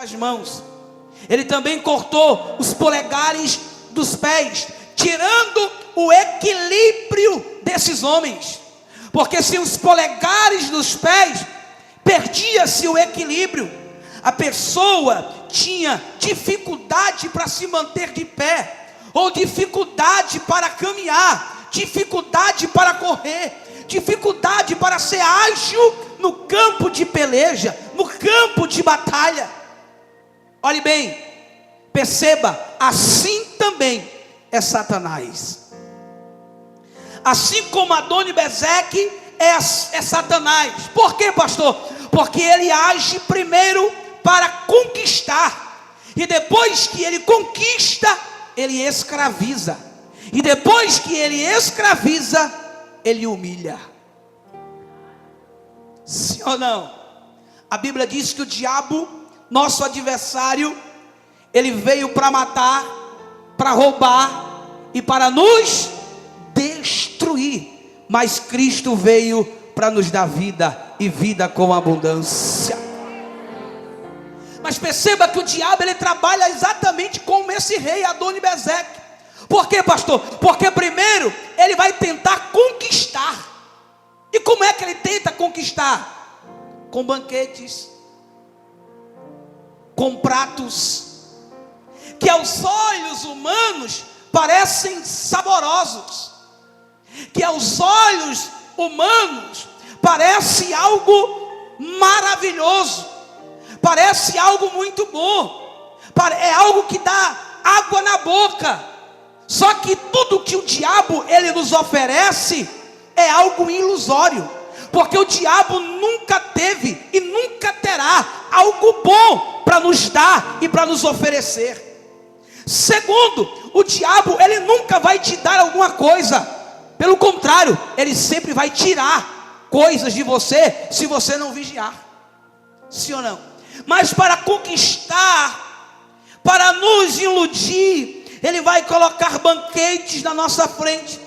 das mãos. Ele também cortou os polegares dos pés, tirando o equilíbrio desses homens. Porque se os polegares dos pés, perdia-se o equilíbrio. A pessoa tinha dificuldade para se manter de pé, ou dificuldade para caminhar, dificuldade para correr, dificuldade para ser ágil no campo de peleja, no campo de batalha. Olhe bem, perceba, assim também é Satanás. Assim como Adoni-Bezeque é Satanás. Por quê, pastor? Porque ele age primeiro para conquistar, e depois que ele conquista, ele escraviza, e depois que ele escraviza, ele humilha. Sim ou não? A Bíblia diz que o diabo, nosso adversário, ele veio para matar, para roubar e para nos destruir, mas Cristo veio para nos dar vida, e vida com abundância. Mas perceba que o diabo, ele trabalha exatamente como esse rei Adoni-Bezeque. Por quê, pastor? Porque primeiro ele vai tentar conquistar. E como é que ele tenta conquistar? Com banquetes, com pratos que aos olhos humanos parecem saborosos, que aos olhos humanos parece algo maravilhoso, parece algo muito bom, é algo que dá água na boca. Só que tudo que o diabo ele nos oferece é algo ilusório, porque o diabo nunca teve e nunca terá algo bom para nos dar e para nos oferecer. Segundo, o diabo ele nunca vai te dar alguma coisa, pelo contrário, ele sempre vai tirar coisas de você, se você não vigiar. Sim ou não? Mas para conquistar, para nos iludir, ele vai colocar banquetes na nossa frente,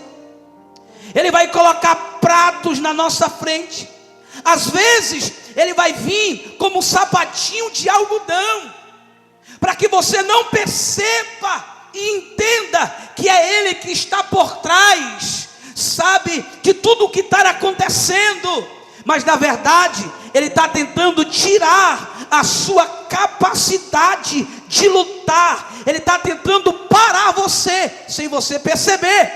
ele vai colocar pratos na nossa frente. Às vezes ele vai vir como um sapatinho de algodão, para que você não perceba e entenda que é ele que está por trás, sabe, de tudo o que está acontecendo. Mas na verdade ele está tentando tirar a sua capacidade de lutar. Ele está tentando parar você, sem você perceber.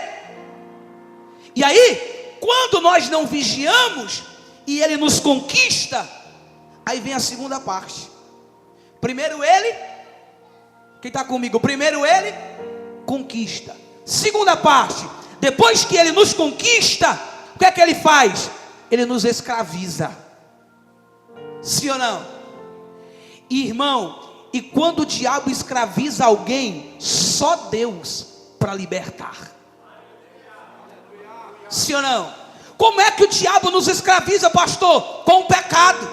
E aí, quando nós não vigiamos, e ele nos conquista, aí vem a segunda parte. Primeiro ele, quem está comigo? Primeiro ele conquista. Segunda parte, depois que ele nos conquista, o que é que ele faz? Ele nos escraviza. Sim ou não? Irmão, e quando o diabo escraviza alguém, só Deus para libertar. Sim ou não? Como é que o diabo nos escraviza, pastor? Com o pecado,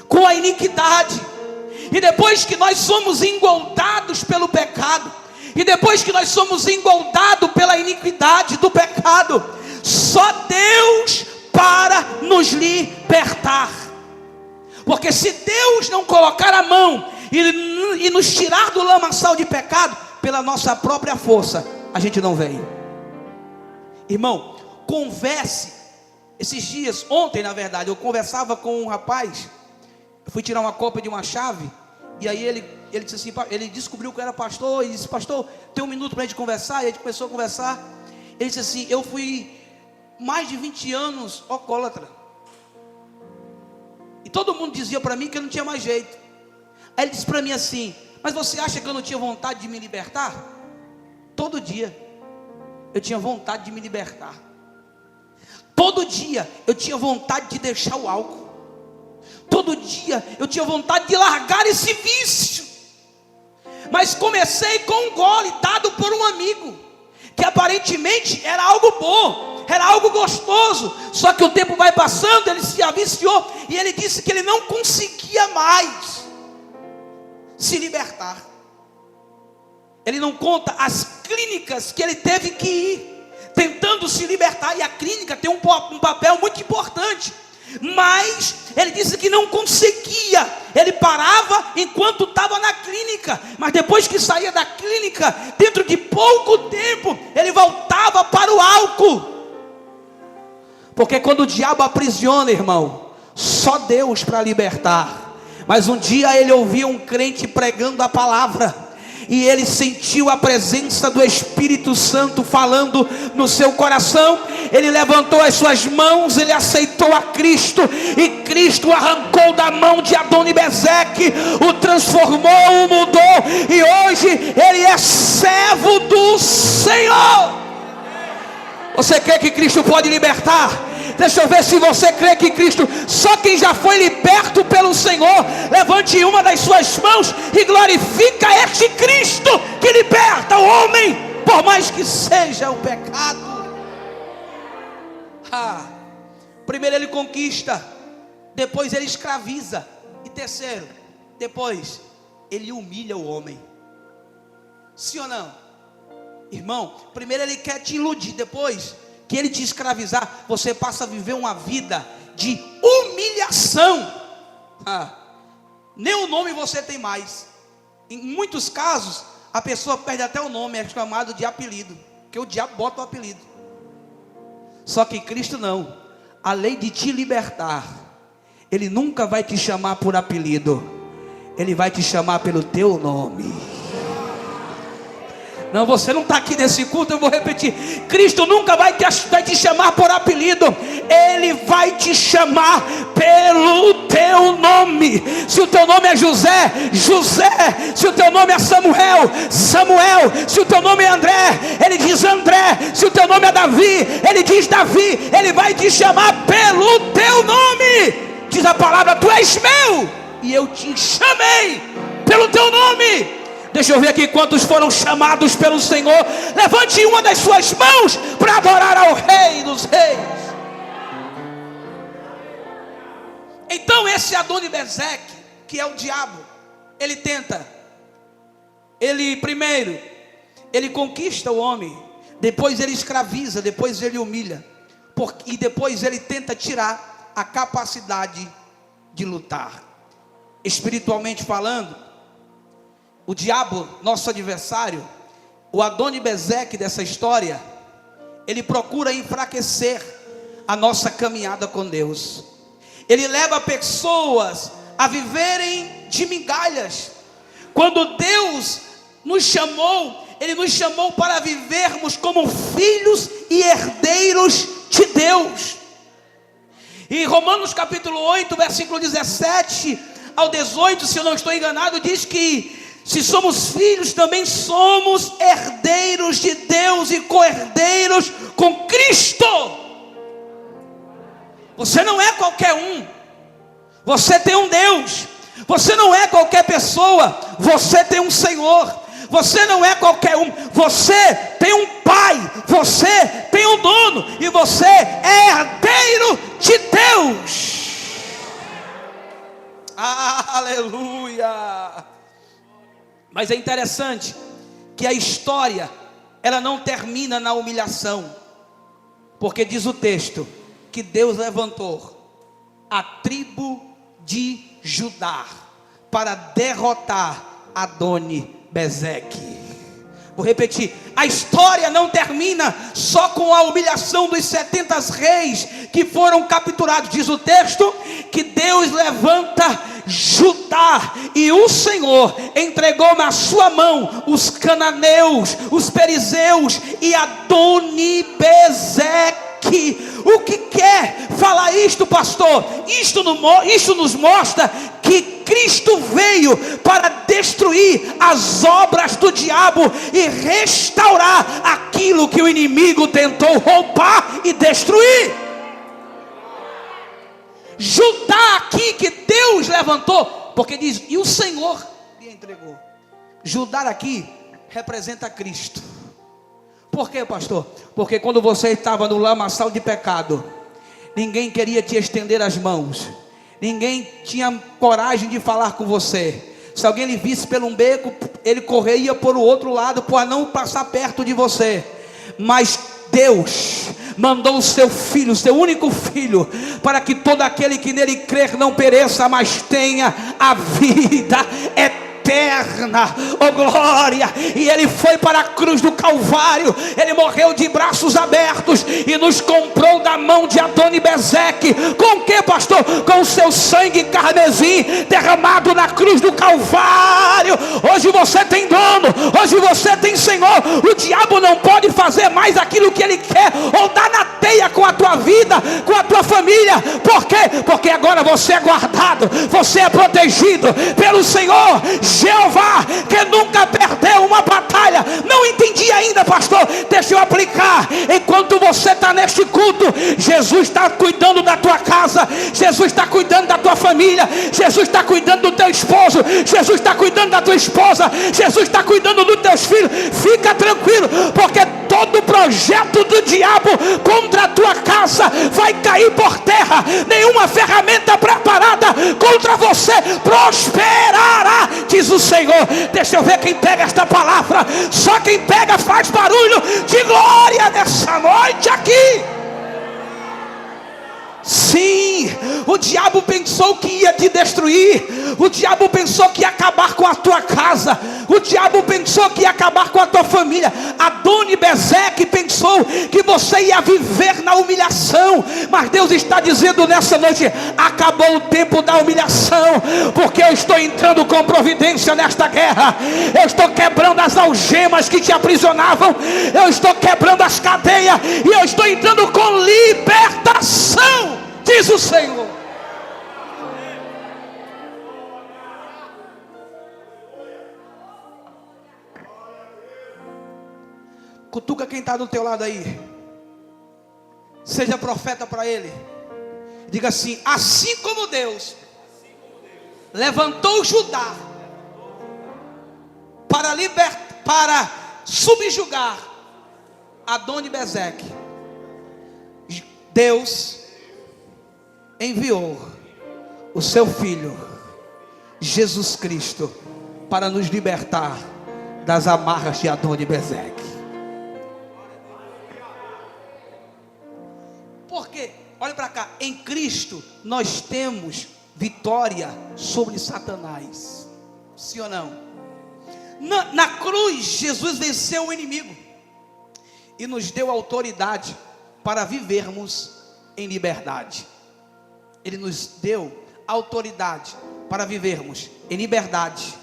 com a iniquidade. E depois que nós somos engoldados pelo pecado, e depois que nós somos engoldados pela iniquidade do pecado, só Deus para nos libertar. Porque se Deus não colocar a mão e nos tirar do lamaçal de pecado, pela nossa própria força, a gente não vem. Irmão, converse. Esses dias, ontem na verdade, eu conversava com um rapaz. Eu fui tirar uma cópia de uma chave, e aí ele disse assim, ele descobriu que eu era pastor, e disse: pastor, tem um minuto para a gente conversar. E a gente começou a conversar. Ele disse assim: eu fui mais de 20 anos alcoólatra, e todo mundo dizia para mim que eu não tinha mais jeito. Aí ele disse para mim assim: mas você acha que eu não tinha vontade de me libertar? Todo dia eu tinha vontade de me libertar. Todo dia eu tinha vontade de deixar o álcool. Todo dia eu tinha vontade de largar esse vício. Mas comecei com um gole dado por um amigo, que aparentemente era algo bom, era algo gostoso. Só que o tempo vai passando, ele se aviciou, e ele disse que ele não conseguia mais se libertar. Ele não conta as clínicas que ele teve que ir, tentando se libertar. E a clínica tem um papel muito importante. Mas ele disse que não conseguia. Ele parava enquanto clínica, mas depois que saía da clínica, dentro de pouco tempo, ele voltava para o álcool. Porque quando o diabo aprisiona, irmão, só Deus para libertar. Mas um dia ele ouviu um crente pregando a palavra, e ele sentiu a presença do Espírito Santo falando no seu coração. Ele levantou as suas mãos, ele aceitou a Cristo, e Cristo arrancou da mão de Adoni-Bezeque, o transformou, o mudou, e hoje ele é servo do Senhor. Você crê que Cristo pode libertar? Deixa eu ver se você crê que Cristo, só quem já foi liberto pelo Senhor, levante uma das suas mãos e glorifica este Cristo que liberta o homem, por mais que seja o pecado. Primeiro ele conquista, depois ele escraviza, e terceiro, depois ele humilha o homem. Sim ou não? Irmão, primeiro ele quer te iludir, depois que ele te escravizar, você passa a viver uma vida de humilhação. Nem o nome você tem mais. Em muitos casos, a pessoa perde até o nome, é chamado de apelido, porque o diabo bota o apelido. Só que Cristo não. Além de te libertar, Ele nunca vai te chamar por apelido, Ele vai te chamar pelo teu nome. Não, você não está aqui nesse culto, eu vou repetir. Cristo nunca vai te chamar por apelido, Ele vai te chamar pelo teu nome. Se o teu nome é José, José. Se o teu nome é Samuel, Samuel. Se o teu nome é André, Ele diz André. Se o teu nome é Davi, Ele diz Davi. Ele vai te chamar pelo teu nome. Diz a palavra: tu és meu, e eu te chamei pelo teu nome. Deixa eu ver aqui quantos foram chamados pelo Senhor. Levante uma das suas mãos para adorar ao Rei dos Reis. Então esse Adoni-Bezeque, que é o diabo, ele tenta. Primeiro, ele conquista o homem. Depois ele escraviza, depois ele humilha. E depois ele tenta tirar a capacidade de lutar. Espiritualmente falando, o diabo, nosso adversário, o Adoni-Bezeque dessa história, ele procura enfraquecer a nossa caminhada com Deus. Ele leva pessoas a viverem de migalhas. Quando Deus nos chamou, Ele nos chamou para vivermos como filhos e herdeiros de Deus. E Romanos capítulo 8, versículo 17 ao 18, se eu não estou enganado, diz que se somos filhos, também somos herdeiros de Deus e co-herdeiros com Cristo. Você não é qualquer um, você tem um Deus. Você não é qualquer pessoa, você tem um Senhor. Você não é qualquer um, você tem um Pai, você tem um dono, e você é herdeiro de Deus. Aleluia! Mas é interessante que a história, ela não termina na humilhação, porque diz o texto que Deus levantou a tribo de Judá para derrotar Adoni-Bezeque. Vou repetir, a história não termina só com a humilhação dos 70 reis que foram capturados. Diz o texto que Deus levanta Judá, e o Senhor entregou na sua mão os cananeus, os perizeus e Adoni-Bezeque. O que quer falar isto, pastor? Isto nos mostra que Cristo veio para destruir as obras do diabo e restaurar aquilo que o inimigo tentou roubar e destruir. Judá aqui que Deus levantou, porque diz, e o Senhor lhe entregou. Judá aqui representa Cristo. Por quê, pastor? Porque quando você estava no lamaçal de pecado, ninguém queria te estender as mãos, ninguém tinha coragem de falar com você. Se alguém lhe visse pelo um beco, ele corria por o outro lado para não passar perto de você. Mas Deus mandou o seu filho, o seu único filho, para que todo aquele que nele crer não pereça, mas tenha a vida eterna. eterna, oh glória. E ele foi para a cruz do Calvário, ele morreu de braços abertos e nos comprou da mão de Adoni-Bezeque. Com o que, pastor? Com o seu sangue carmesim derramado na cruz do Calvário. Hoje você tem dono, hoje você tem Senhor. O diabo não pode fazer mais aquilo que ele quer, ou dar na teia com a tua vida, com a tua família. Por quê? Porque agora você é guardado, você é protegido pelo Senhor Jeová, que nunca perdeu uma batalha. Não entendi ainda, pastor. Deixa eu aplicar. Enquanto você está neste culto, Jesus está cuidando da tua casa, Jesus está cuidando da tua família, Jesus está cuidando do teu esposo, Jesus está cuidando da tua esposa, Jesus está cuidando dos teus filhos. Fica tranquilo, porque todo projeto do diabo contra a tua casa vai cair por terra. Nenhuma ferramenta preparada contra você prosperará, diz o Senhor. Deixa eu ver quem pega esta palavra. Só quem pega faz barulho de glória nessa noite aqui. Sim, o diabo pensou que ia te destruir, o diabo pensou que ia acabar com a tua casa, o diabo pensou que ia acabar com a tua família. Adoni-Bezeque pensou que você ia viver na humilhação, mas Deus está dizendo nessa noite: acabou o tempo da humilhação, porque eu estou entrando com providência nesta guerra. Eu estou quebrando as algemas que te aprisionavam, eu estou quebrando as cadeias, e eu estou entrando com libertação, diz o Senhor. Cutuca quem está do teu lado aí. Seja profeta para ele. Diga assim: assim como Deus levantou Judá para subjugar Adoni-Bezeque, Deus enviou o seu Filho Jesus Cristo para nos libertar das amarras de Adoni-Bezeque. Porque, olha para cá, em Cristo nós temos vitória sobre Satanás. Sim ou não? Na cruz Jesus venceu o inimigo e nos deu autoridade para vivermos em liberdade. Ele nos deu autoridade para vivermos em liberdade,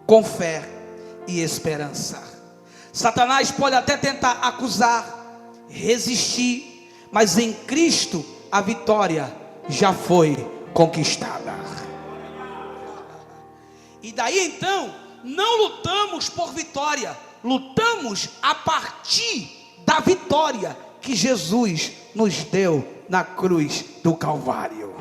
com fé e esperança. Satanás pode até tentar acusar, resistir, mas em Cristo a vitória já foi conquistada. E daí então, não lutamos por vitória, lutamos a partir da vitória que Jesus nos deu na cruz do Calvário.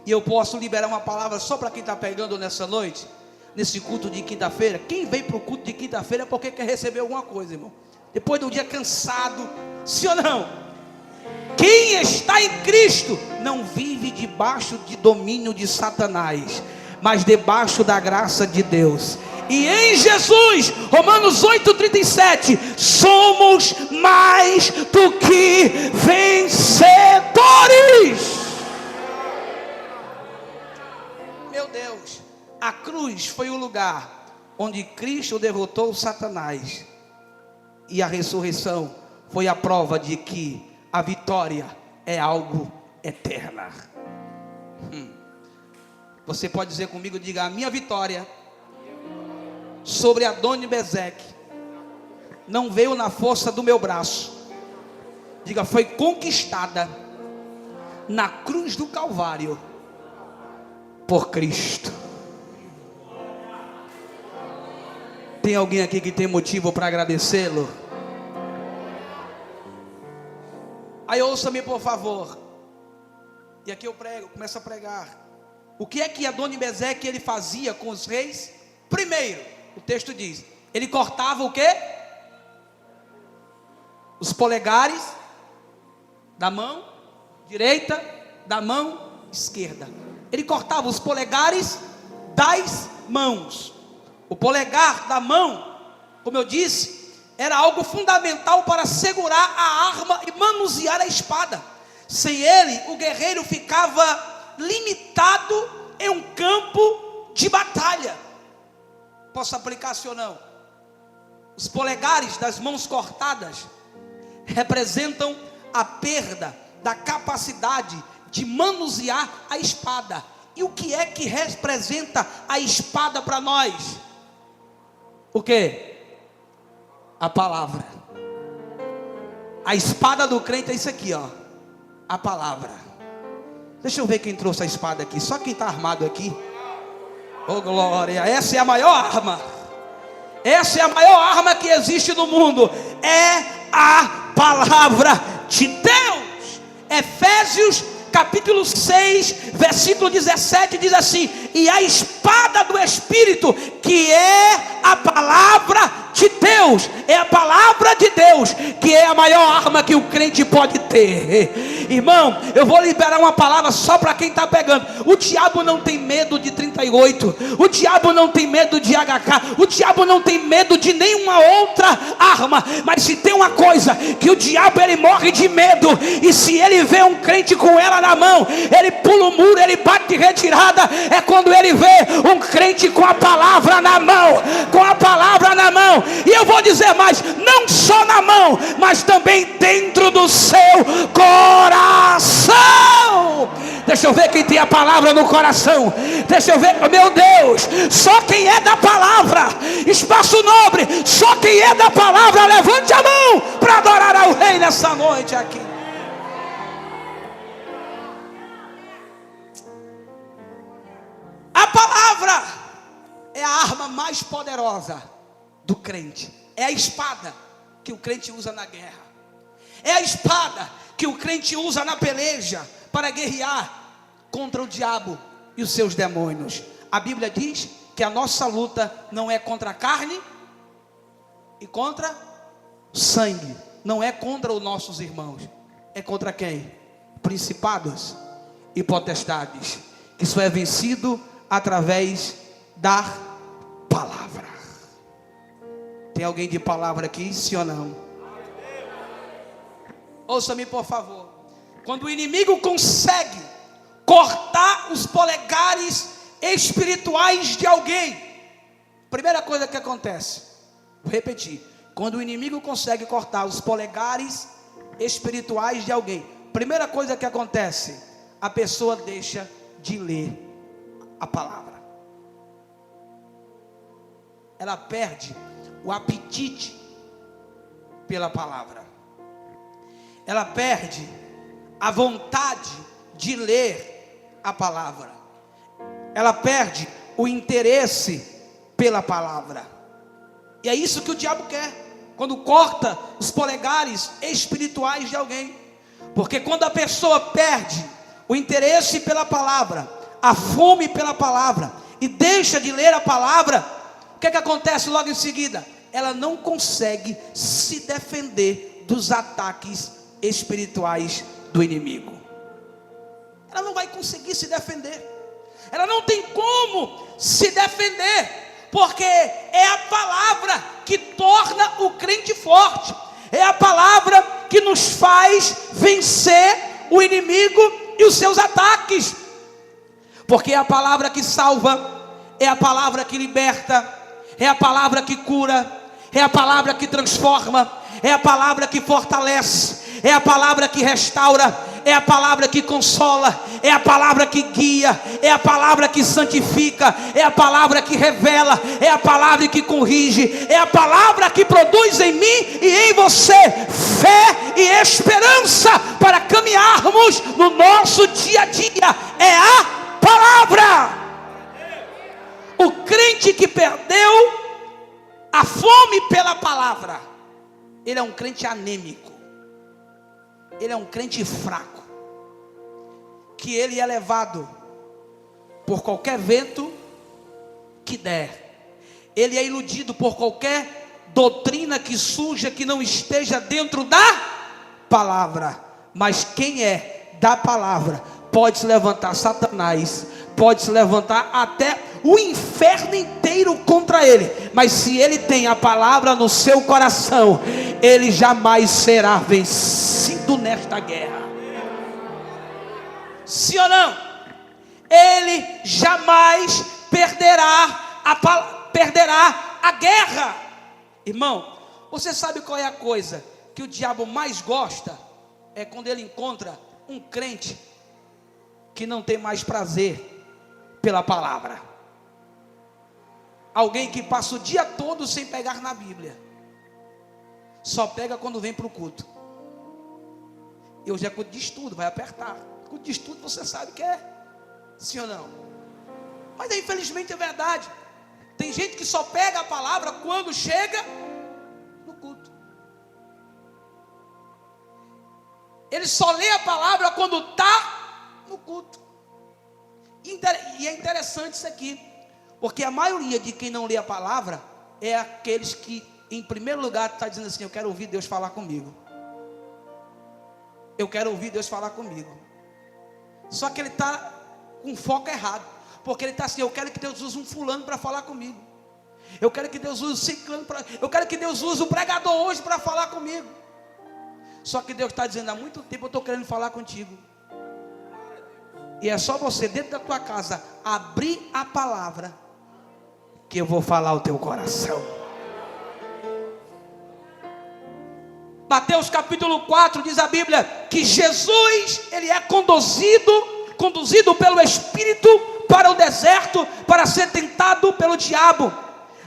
E eu posso liberar uma palavra só para quem está pegando nessa noite, nesse culto de quinta-feira. Quem vem para o culto de quinta-feira é porque quer receber alguma coisa, irmão. Depois de um dia cansado, sim ou não? Quem está em Cristo não vive debaixo de domínio de Satanás, mas debaixo da graça de Deus. E em Jesus, Romanos 8,37, somos mais do que vencedores. Meu Deus, a cruz foi o lugar onde Cristo derrotou Satanás. E a ressurreição foi a prova de que a vitória é algo eterna. Você pode dizer comigo, diga: a minha vitória sobre Adoni-Bezeque não veio na força do meu braço. Diga: foi conquistada na cruz do Calvário por Cristo. Tem alguém aqui que tem motivo para agradecê-lo? Aí ouça-me, por favor. E aqui eu prego, começo a pregar. O que é que Adoni-Bezeque ele fazia com os reis? Primeiro, o texto diz, ele cortava o quê? Os polegares da mão direita, da mão esquerda. Ele cortava os polegares das mãos. O polegar da mão, como eu disse, era algo fundamental para segurar a arma e manusear a espada. Sem ele, o guerreiro ficava limitado em um campo de posso aplicar sim ou não? Os polegares das mãos cortadas representam a perda da capacidade de manusear a espada. E o que é que representa a espada para nós? O que? A palavra. A espada do crente é isso aqui, ó. A palavra. Deixa eu ver quem trouxe a espada aqui. Só quem está armado aqui. Oh glória, essa é a maior arma. Essa é a maior arma que existe no mundo. É a palavra de Deus. Efésios capítulo 6, versículo 17 diz assim: e a espada do Espírito, que é a palavra de Deus, é a palavra de Deus, que é a maior arma que o crente pode ter. Irmão, eu vou liberar uma palavra só para quem está pegando. O diabo não tem medo de 38, o diabo não tem medo de HK, o diabo não tem medo de nenhuma outra arma. Mas se tem uma coisa que o diabo ele morre de medo, e se ele vê um crente com ela na mão, ele pula o muro, ele bate de retirada, é quando ele vê um crente com a palavra na mão, com a palavra na mão. E eu vou dizer mais, não só na mão, mas também dentro do seu coração. Deixa eu ver quem tem a palavra no coração. Deixa eu ver, meu Deus, só quem é da palavra, espaço nobre, só quem é da palavra, levante a mão para adorar ao Rei nessa noite aqui. A palavra é a arma mais poderosa do crente. É a espada que o crente usa na guerra. É a espada que o crente usa na peleja para guerrear contra o diabo e os seus demônios. A Bíblia diz que a nossa luta não é contra a carne e contra o sangue. Não é contra os nossos irmãos. É contra quem? Principados e potestades. Isso é vencido através da palavra. Tem alguém de palavra aqui, sim ou não? Ouça-me por favor. Quando o inimigo consegue cortar os polegares espirituais de alguém, primeira coisa que acontece, vou repetir, quando o inimigo consegue cortar os polegares espirituais de alguém, primeira coisa que acontece, a pessoa deixa de ler a palavra. Ela perde o apetite pela palavra. Ela perde a vontade de ler a palavra. Ela perde o interesse pela palavra. E é isso que o diabo quer, quando corta os polegares espirituais de alguém. Porque quando a pessoa perde o interesse pela palavra, a fome pela palavra, e deixa de ler a palavra, o que acontece logo em seguida? Ela não consegue se defender dos ataques espirituais do inimigo. Ela não vai conseguir se defender. Ela não tem como se defender, porque é a palavra que torna o crente forte. É a palavra que nos faz vencer o inimigo e os seus ataques. Porque é a palavra que salva, é a palavra que liberta, é a palavra que cura, é a palavra que transforma, é a palavra que fortalece, é a palavra que restaura, é a palavra que consola, é a palavra que guia, é a palavra que santifica, é a palavra que revela, é a palavra que corrige, é a palavra que produz em mim e em você fé e esperança para caminharmos no nosso dia a dia. É a palavra. O crente que perdeu a fome pela palavra, ele é um crente anêmico, ele é um crente fraco, que ele é levado por qualquer vento que der, ele é iludido por qualquer doutrina que surja, que não esteja dentro da palavra. Mas quem é da palavra, pode se levantar Satanás, pode se levantar até o inferno inteiro contra ele, mas se ele tem a palavra no seu coração, ele jamais será vencido nesta guerra. Sim ou não? Ele jamais perderá a guerra. Irmão, você sabe qual é a coisa que o diabo mais gosta? É quando ele encontra um crente que não tem mais prazer pela palavra. Alguém que passa o dia todo sem pegar na Bíblia, só pega quando vem para o culto. E hoje é culto de estudo, vai apertar. Culto de estudo você sabe que é, sim ou não? Mas infelizmente é verdade. Tem gente que só pega a palavra quando chega no culto. Ele só lê a palavra quando está no culto. E é interessante isso aqui, porque a maioria de quem não lê a palavra é aqueles que, em primeiro lugar, está dizendo assim: eu quero ouvir Deus falar comigo. Eu quero ouvir Deus falar comigo. Só que ele está com foco errado, porque ele está assim: eu quero que Deus use um fulano para falar comigo. Eu quero que Deus use o ciclano eu quero que Deus use o pregador hoje para falar comigo. Só que Deus está dizendo: há muito tempo eu estou querendo falar contigo. E é só você, dentro da tua casa, abrir a palavra, que eu vou falar ao teu coração. Mateus capítulo 4 diz a Bíblia que Jesus, ele é conduzido pelo Espírito para o deserto, para ser tentado pelo diabo.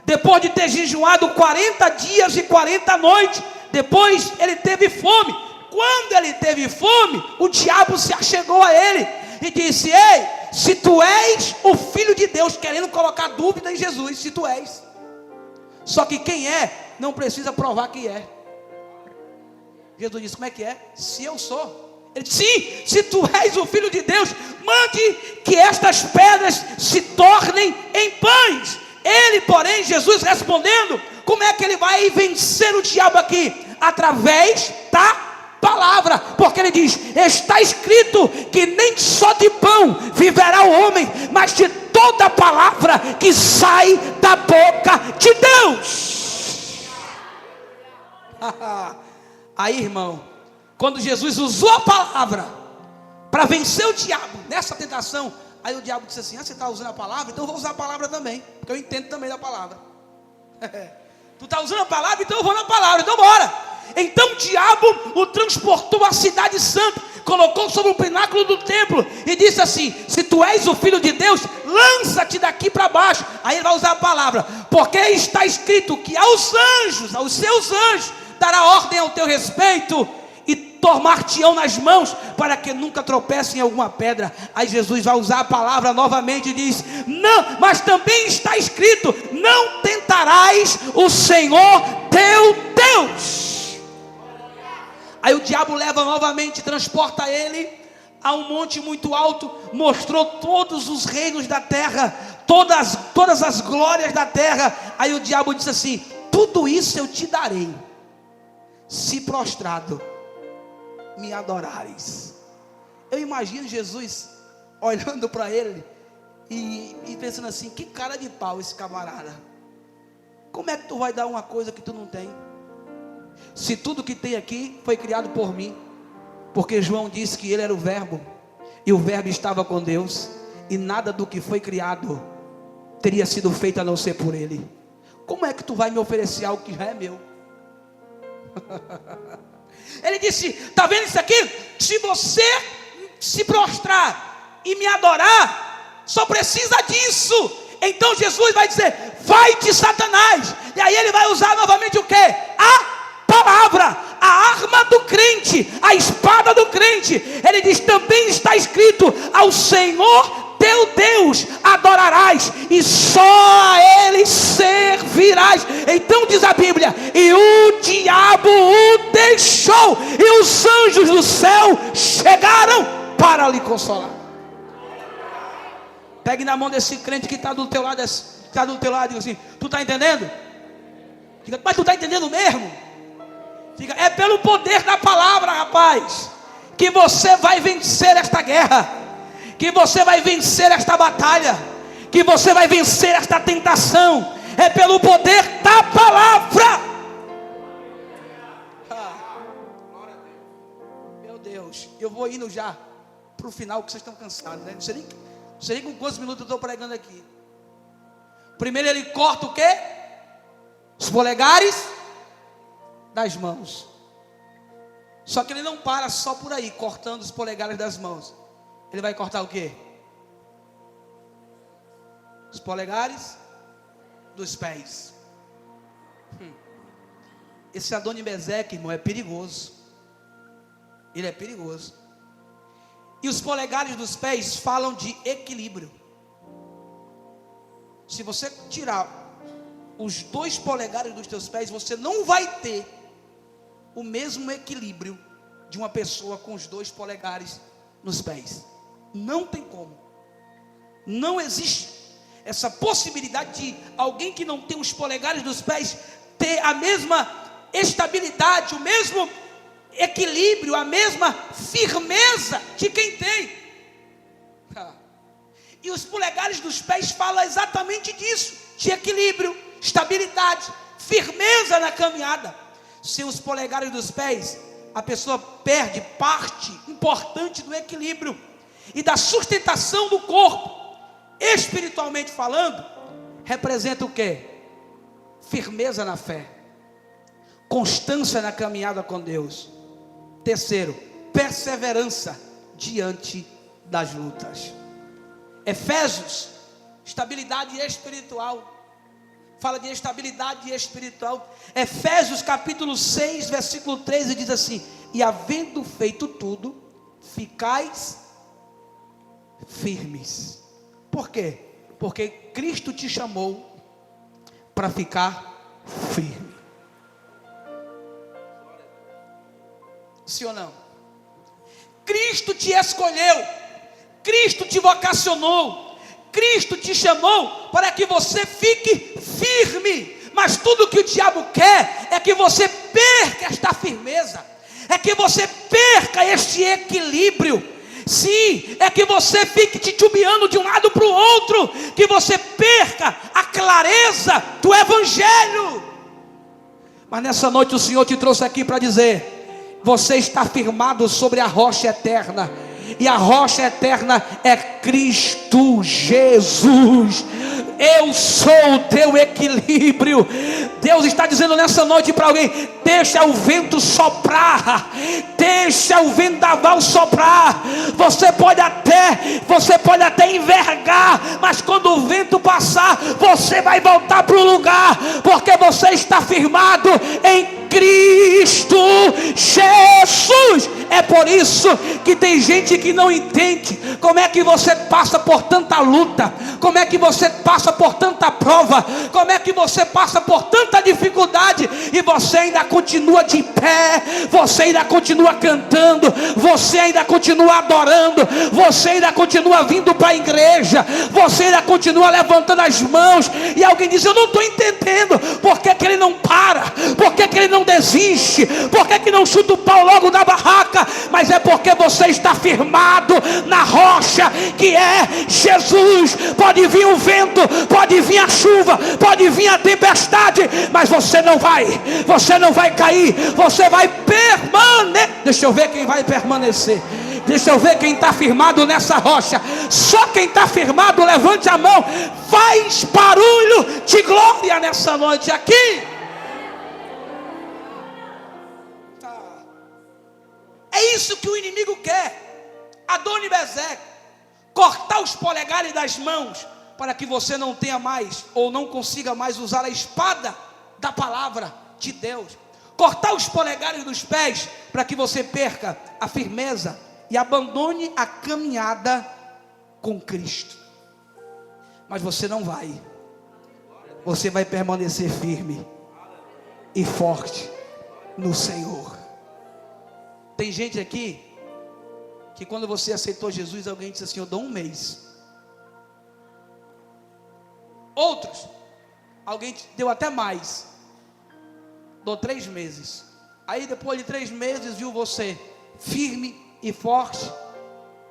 Depois de ter jejuado 40 dias e 40 noites, depois ele teve fome. Quando ele teve fome, o diabo se achegou a ele e disse: ei, se tu és o Filho de Deus, querendo colocar dúvida em Jesus, se tu és. Só que quem é, não precisa provar que é. Jesus disse: como é que é? Se eu sou. Ele disse: sim, se tu és o Filho de Deus, mande que estas pedras se tornem em pães. Ele, porém, Jesus respondendo: como é que ele vai vencer o diabo aqui? Através da palavra, porque ele diz: está escrito que nem só de pão viverá o homem, mas de toda palavra que sai da boca de Deus. Aí, irmão, quando Jesus usou a palavra para vencer o diabo nessa tentação, aí o diabo disse assim: você está usando a palavra? Então eu vou usar a palavra também, porque eu entendo também da palavra. Tu está usando a palavra? Então eu vou na palavra, então bora. Então o diabo o transportou à cidade santa, colocou sobre o pináculo do templo e disse assim: se tu és o Filho de Deus, lança-te daqui para baixo. Aí ele vai usar a palavra: porque está escrito que aos seus anjos dará ordem ao teu respeito, e tomar-te-ão nas mãos, para que nunca tropece em alguma pedra. Aí Jesus vai usar a palavra novamente e diz: não, mas também está escrito: não tentarás o Senhor teu Deus. Aí o diabo leva novamente, transporta ele a um monte muito alto, mostrou todos os reinos da terra, todas as glórias da terra. Aí o diabo disse assim: tudo isso eu te darei, se prostrado me adorares. Eu imagino Jesus olhando para ele e pensando assim: que cara de pau esse camarada. Como é que tu vai dar uma coisa que tu não tem? Se tudo que tem aqui foi criado por mim. Porque João disse que ele era o verbo, e o verbo estava com Deus, e nada do que foi criado teria sido feito a não ser por ele. Como é que tu vai me oferecer algo que já é meu? Ele disse: está vendo isso aqui? Se você se prostrar e me adorar, só precisa disso. Então Jesus vai dizer: vai-te, Satanás. E aí ele vai usar novamente o que? A palavra, a arma do crente, a espada do crente. Ele diz: também está escrito: ao Senhor teu Deus adorarás, e só a Ele servirás. Então diz a Bíblia: e o diabo o deixou, e os anjos do céu chegaram para lhe consolar. Pegue na mão desse crente que está do teu lado, e diga assim: tu está entendendo? Diga: mas tu está entendendo mesmo? Diga: é pelo poder da palavra, rapaz, que você vai vencer esta guerra, que você vai vencer esta batalha, que você vai vencer esta tentação. É pelo poder da palavra. Meu Deus, eu vou indo já para o final, que vocês estão cansados, né? Não sei nem com quantos minutos eu estou pregando aqui. Primeiro ele corta o quê? os polegares das mãos. Só que ele não para só por aí, cortando os polegares das mãos. Ele vai cortar o quê? Os polegares dos pés. Esse Adoni-Bezeque, irmão, é perigoso. Ele é perigoso. E os polegares dos pés falam de equilíbrio. Se você tirar os 2 polegares dos teus pés, você não vai ter o mesmo equilíbrio de uma pessoa com os 2 polegares nos pés. Não tem como. Não existe essa possibilidade de alguém que não tem os polegares dos pés ter a mesma estabilidade, o mesmo equilíbrio, a mesma firmeza de quem tem. E os polegares dos pés falam exatamente disso, de equilíbrio, estabilidade, firmeza na caminhada. Sem os polegares dos pés, a pessoa perde parte importante do equilíbrio e da sustentação do corpo. Espiritualmente falando, representa o quê? Firmeza na fé, constância na caminhada com Deus. Terceiro, perseverança diante das lutas. Efésios, estabilidade espiritual. Fala de estabilidade espiritual. Efésios capítulo 6, versículo 13 diz assim: e havendo feito tudo, ficais firmes. Por quê? Porque Cristo te chamou para ficar firme. Sim ou não? Cristo te escolheu, Cristo te vocacionou, Cristo te chamou para que você fique firme. Mas tudo que o diabo quer é que você perca esta firmeza, é que você perca este equilíbrio. Sim, é que você fique titubeando de um lado para o outro, que você perca a clareza do Evangelho. Mas nessa noite o Senhor te trouxe aqui para dizer: você está firmado sobre a rocha eterna, e a rocha eterna é Cristo Jesus. Eu sou o teu equilíbrio. Deus está dizendo nessa noite para alguém: deixa o vento soprar, deixa o vendaval soprar. Você pode até envergar, mas quando o vento passar, você vai voltar para o lugar, porque você está firmado em Cristo Jesus. É por isso que tem gente que não entende como é que você passa por tanta luta, como é que você passa por tanta prova, como é que você passa por tanta dificuldade, e você ainda continua de pé, você ainda continua cantando, você ainda continua adorando, você ainda continua vindo para a igreja, você ainda continua levantando as mãos. E alguém diz: eu não estou entendendo, por que ele não para, por que ele não desiste, por que não chuta o pau logo da barraca? Mas é porque você está firmado na rocha que é Jesus. Pode vir o vento, pode vir a chuva, pode vir a tempestade, mas você não vai cair, você vai permanecer. Deixa eu ver quem vai permanecer. Deixa eu ver quem está firmado nessa rocha. Só quem está firmado, levante a mão. Faz barulho de glória nessa noite aqui. É isso que o inimigo quer. Adoni-Bezeque, cortar os polegares das mãos, para que você não tenha mais, ou não consiga mais usar a espada da palavra de Deus. Cortar os polegares dos pés, para que você perca a firmeza e abandone a caminhada com Cristo. Mas você não vai. Você vai permanecer firme e forte no Senhor. Tem gente aqui que quando você aceitou Jesus, alguém disse assim: eu dou um mês. Outros, alguém te deu até mais, dou 3 meses. Aí depois de 3 meses viu você firme e forte,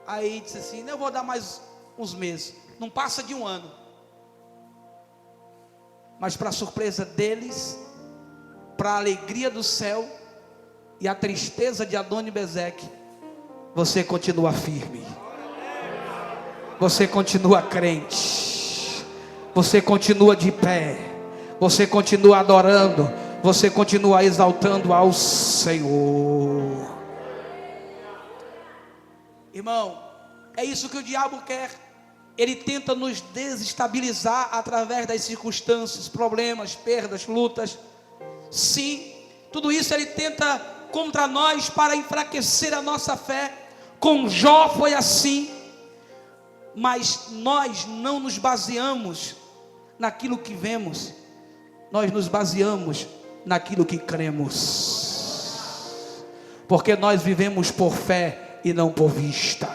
aí disse assim: não, eu vou dar mais uns meses. Não passa de 1 ano. Mas para a surpresa deles, para a alegria do céu e a tristeza de Adoni-Bezeque, você continua firme, você continua crente, você continua de pé, você continua adorando, você continua exaltando ao Senhor. Irmão, é isso que o diabo quer. Ele tenta nos desestabilizar através das circunstâncias, problemas, perdas, lutas. Sim, tudo isso ele tenta contra nós para enfraquecer a nossa fé. Com Jó foi assim. Mas nós não nos baseamos naquilo que vemos, nós nos baseamos naquilo que cremos, porque nós vivemos por fé e não por vista.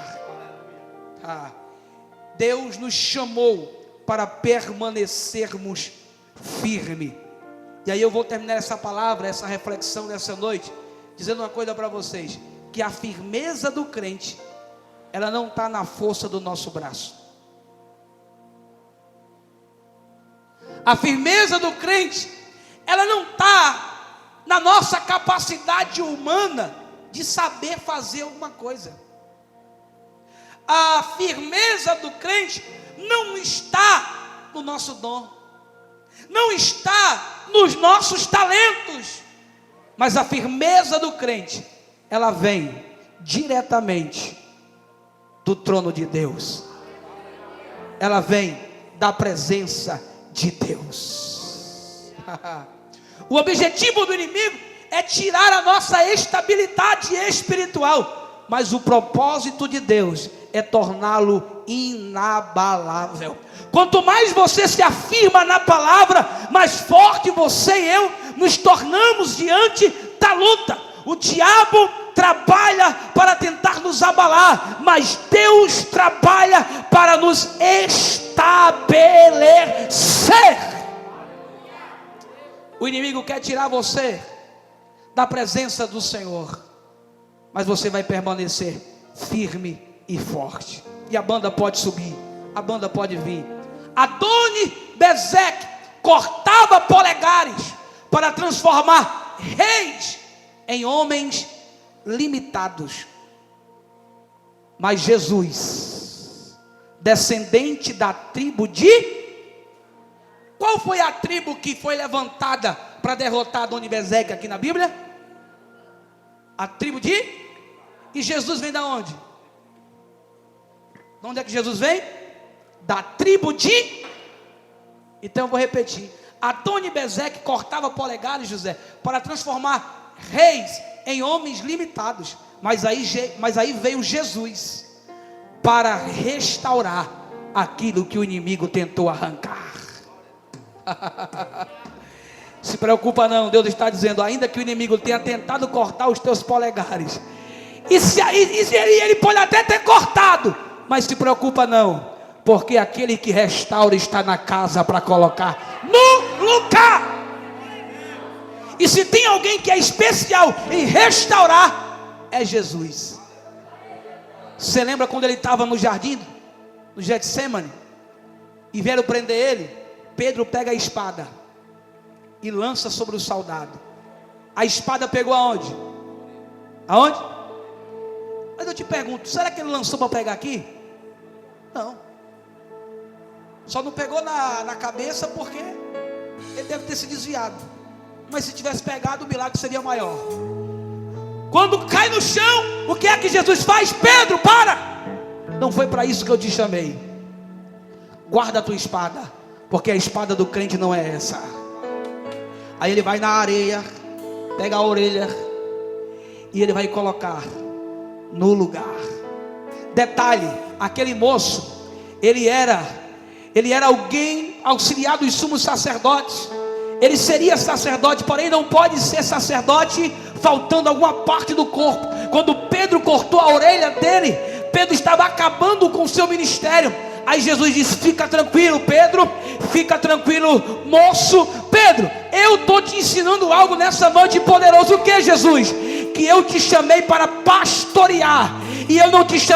Deus nos chamou para permanecermos firmes. E aí eu vou terminar essa palavra, essa reflexão nessa noite, dizendo uma coisa para vocês: que a firmeza do crente, ela não está na força do nosso braço. A firmeza do crente, ela não está na nossa capacidade humana de saber fazer alguma coisa. A firmeza do crente não está no nosso dom, não está nos nossos talentos, mas a firmeza do crente, ela vem diretamente do trono de Deus, ela vem da presença de Deus. O objetivo do inimigo é tirar a nossa estabilidade espiritual, mas o propósito de Deus é torná-lo inabalável. Quanto mais você se afirma na palavra, mais forte você e eu nos tornamos diante da luta. O diabo trabalha para tentar nos abalar, mas Deus trabalha para nos estabelecer. O inimigo quer tirar você da presença do Senhor, mas você vai permanecer firme e forte. E a banda pode subir, a banda pode vir. Adoni-Bezeque cortava polegares para transformar reis em homens limitados. Mas Jesus, descendente da tribo de... Qual foi a tribo que foi levantada para derrotar Adoni-Bezeque aqui na Bíblia? A tribo de... E Jesus vem da onde? De onde é que Jesus vem? Da tribo de... Então eu vou repetir. Adoni-Bezeque cortava polegares, José, para transformar reis em homens limitados. Mas aí veio Jesus para restaurar aquilo que o inimigo tentou arrancar. Se preocupa não, Deus está dizendo: ainda que o inimigo tenha tentado cortar os teus polegares, e se ele pode até ter cortado, mas se preocupa não, porque aquele que restaura está na casa para colocar no lugar. E se tem alguém que é especial em restaurar, é Jesus. Você lembra quando ele estava no jardim, no Getsêmani, e vieram prender ele? Pedro pega a espada e lança sobre o soldado. A espada pegou aonde? Aonde? Mas eu te pergunto, será que ele lançou para pegar aqui? Não. Só não pegou na cabeça porque ele deve ter se desviado. Mas se tivesse pegado, o milagre seria maior. Quando cai no chão, o que é que Jesus faz? Pedro, para! Não foi para isso que eu te chamei. Guarda a tua espada, porque a espada do crente não é essa. Aí ele vai na areia, pega a orelha e ele vai colocar no lugar. Detalhe, aquele moço, ele era alguém auxiliar dos sumos sacerdotes. Ele seria sacerdote, porém não pode ser sacerdote faltando alguma parte do corpo. Quando Pedro cortou a orelha dele, Pedro estava acabando com o seu ministério. Aí Jesus disse: fica tranquilo, Pedro, fica tranquilo, moço. Pedro, eu estou te ensinando algo nessa noite poderoso. O que, Jesus? Que eu te chamei para pastorear, e eu não te chamei